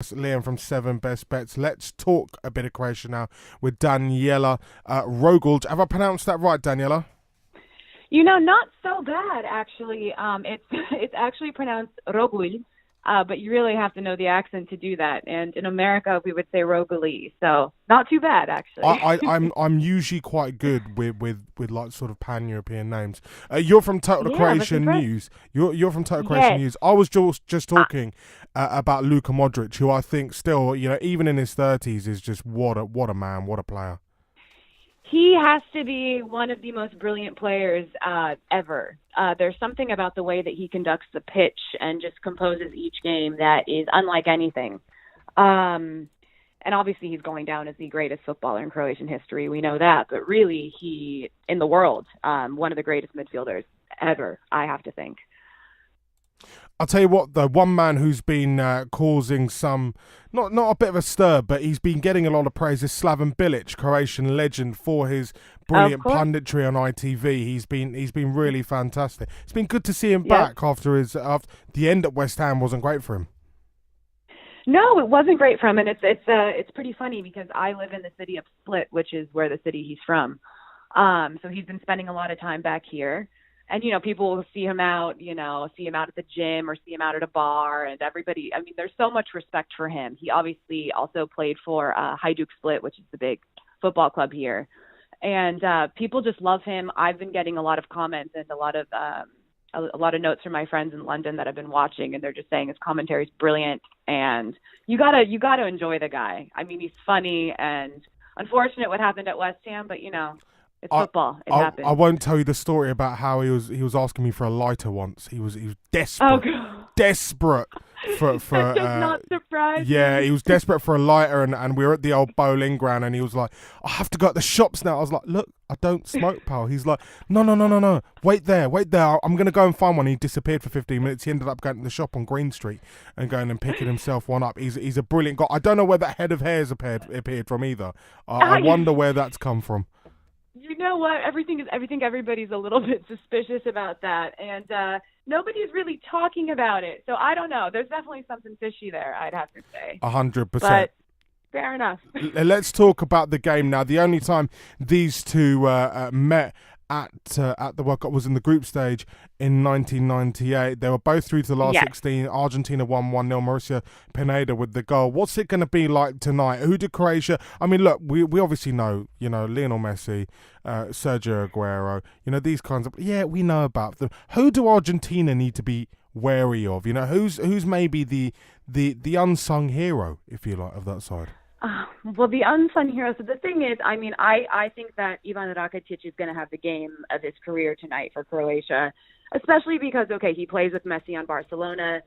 Liam from Seven Best Bets. Let's talk a bit of Croatia now with Daniela Rogulj. Have I pronounced that right, Daniela? Not so bad actually. It's it's actually pronounced Rogulj, but you really have to know the accent to do that. And in America, we would say Roguli, so not too bad actually. I'm usually quite good with like sort of pan European names. You're from Total Yeah, I was Croatian impressed. News. You're from Total Croatian Yes, News. I was just uh, talking about Luka Modric, who I think still, even in his 30s, is just what a man, what a player. he has to be one of the most brilliant players ever. There's something about the way that he conducts the pitch and just composes each game that is unlike anything. And obviously he's going down as the greatest footballer in Croatian history. We know that, but really he in the world, one of the greatest midfielders ever, I have to think. I'll tell you what, the one man who's been causing some, not a bit of a stir, but he's been getting a lot of praise is Slaven Bilic, Croatian legend, for his Of brilliant course. punditry on ITV. He's been really fantastic. It's been good to see him Yep. back after the end at West Ham wasn't great for him. No, it wasn't great for him, and it's pretty funny because I live in the city of Split, which is where the city he's from. So he's been spending a lot of time back here, and people will see him out, see him out at the gym or see him out at a bar, and everybody. I mean, there's so much respect for him. He obviously also played for Hajduk Split, which is the big football club here, and people just love him. I've been getting a lot of comments and a lot of notes from my friends in London that have been watching, and they're just saying his commentary is brilliant, and you gotta enjoy the guy. I mean, he's funny, and unfortunate what happened at West Ham, but it's I, football. It I happens. won't tell you the story about how he was asking me for a lighter once. He was Oh, desperate, God. desperate for That does not surprise yeah, he me. was desperate for a lighter, and we were at the old bowling ground, and he was like, I have to go to the shops now. I was like, look, I don't smoke, pal. He's like, no, no, no, no, no, wait there. I'm going to go and find one. He disappeared for 15 minutes. He ended up going to the shop on Green Street and going and picking himself one up. He's a brilliant guy. I don't know where that head of hair's appeared from either. I I, wonder where that's come from. you know what? I think everybody's a little bit suspicious about that, and nobody's really talking about it. So I don't know. There's definitely something fishy there, I'd have to say. 100%. But fair enough. Let's talk about the game now. The only time these two met at the World Cup was in the group stage in 1998. They were both through to the last Yes. 16. Argentina won 1-0. Mauricio Pineda with the goal. What's it going to be like tonight? Who did Croatia? I mean, look, we obviously know, Lionel Messi, Sergio Aguero, these kinds of, yeah, we know about them. Who do Argentina need to be wary of? Who's maybe the unsung hero, if you like, of that side? Well, the unsung hero. So the thing is, I mean, I think that Ivan Rakitic is going to have the game of his career tonight for Croatia, especially because, okay, he plays with Messi on Barcelona.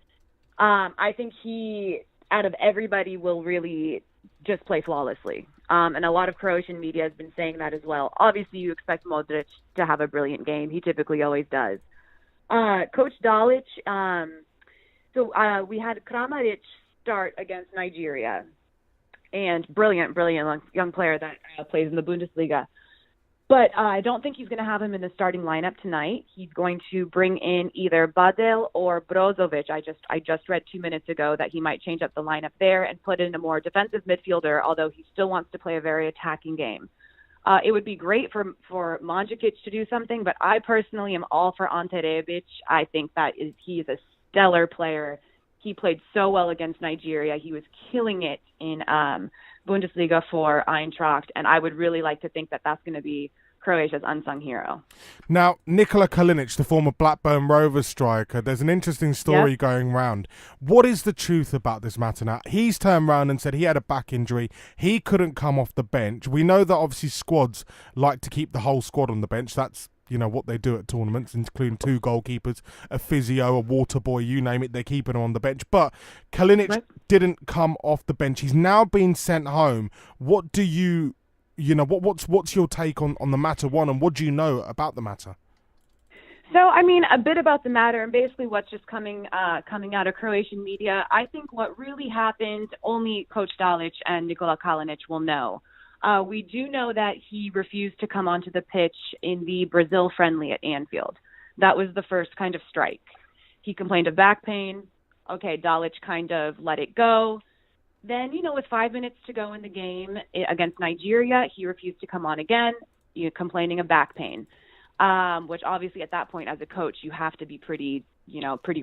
I think he, out of everybody, will really just play flawlessly. And a lot of Croatian media has been saying that as well. Obviously, you expect Modric to have a brilliant game. He typically always does. Coach Dalic, we had Kramaric start against Nigeria, and brilliant young player that plays in the Bundesliga. But I don't think he's going to have him in the starting lineup tonight. He's going to bring in either Badel or Brozovic. I just read 2 minutes ago that he might change up the lineup there and put in a more defensive midfielder, although he still wants to play a very attacking game. It would be great for Mandzukic to do something, but I personally am all for Ante Rebic. I think he is a stellar player. He played so well against Nigeria. He was killing it in Bundesliga for Eintracht, and I would really like to think that that's going to be Croatia's unsung hero. Now, Nikola Kalinic, the former Blackburn Rovers striker, there's an interesting story Yep. going round. What is the truth about this matter now? He's turned round and said he had a back injury. He couldn't come off the bench. We know that obviously squads like to keep the whole squad on the bench. That's what they do at tournaments, including 2 goalkeepers, a physio, a water boy, you name it, they're keeping him on the bench. But Kalinic Right. didn't come off the bench. He's now been sent home. What do what's your take on the matter, one, and what do you know about the matter? So, I mean, a bit about the matter and basically what's just coming out of Croatian media. I think what really happened, only Coach Dalic and Nikola Kalinic will know. We do know that he refused to come onto the pitch in the Brazil friendly at Anfield. That was the first kind of strike. He complained of back pain. Okay, Dalic kind of let it go. Then, with 5 minutes to go in the game against Nigeria, he refused to come on again, complaining of back pain, which obviously at that point as a coach, you have to be pretty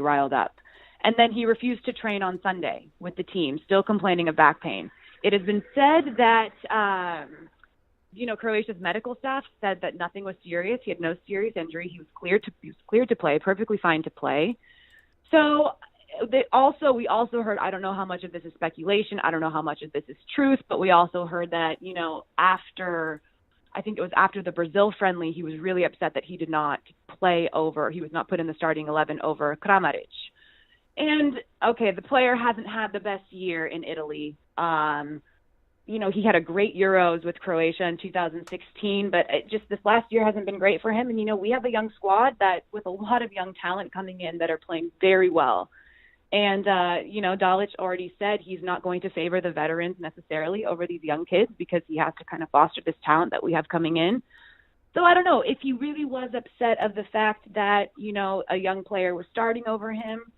riled up. And then he refused to train on Sunday with the team, still complaining of back pain. It has been said that, Croatia's medical staff said that nothing was serious. He had no serious injury. He was cleared to play, perfectly fine to play. So we also heard, I don't know how much of this is speculation. I don't know how much of this is truth, but we also heard that, after the Brazil friendly, he was really upset that he did not he was not put in the starting 11 over Kramaric. And, okay, the player hasn't had the best year in Italy. He had a great Euros with Croatia in 2016, but this last year hasn't been great for him. And, we have a young squad with a lot of young talent coming in that are playing very well. And, Dalic already said he's not going to favor the veterans necessarily over these young kids because he has to kind of foster this talent that we have coming in. So I don't know if he really was upset of the fact that, a young player was starting over him.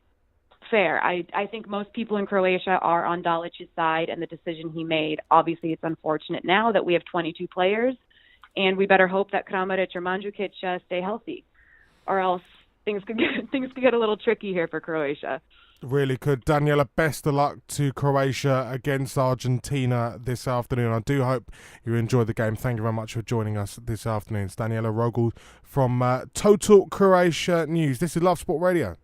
Fair. I think most people in Croatia are on Dalic's side and the decision he made. Obviously, it's unfortunate now that we have 22 players, and we better hope that Kramaric or Mandzukic stay healthy, or else things could get a little tricky here for Croatia. Really could. Daniela, best of luck to Croatia against Argentina this afternoon. I do hope you enjoy the game. Thank you very much for joining us this afternoon. It's Daniela Rogulj from Total Croatia News. This is Love Sport Radio.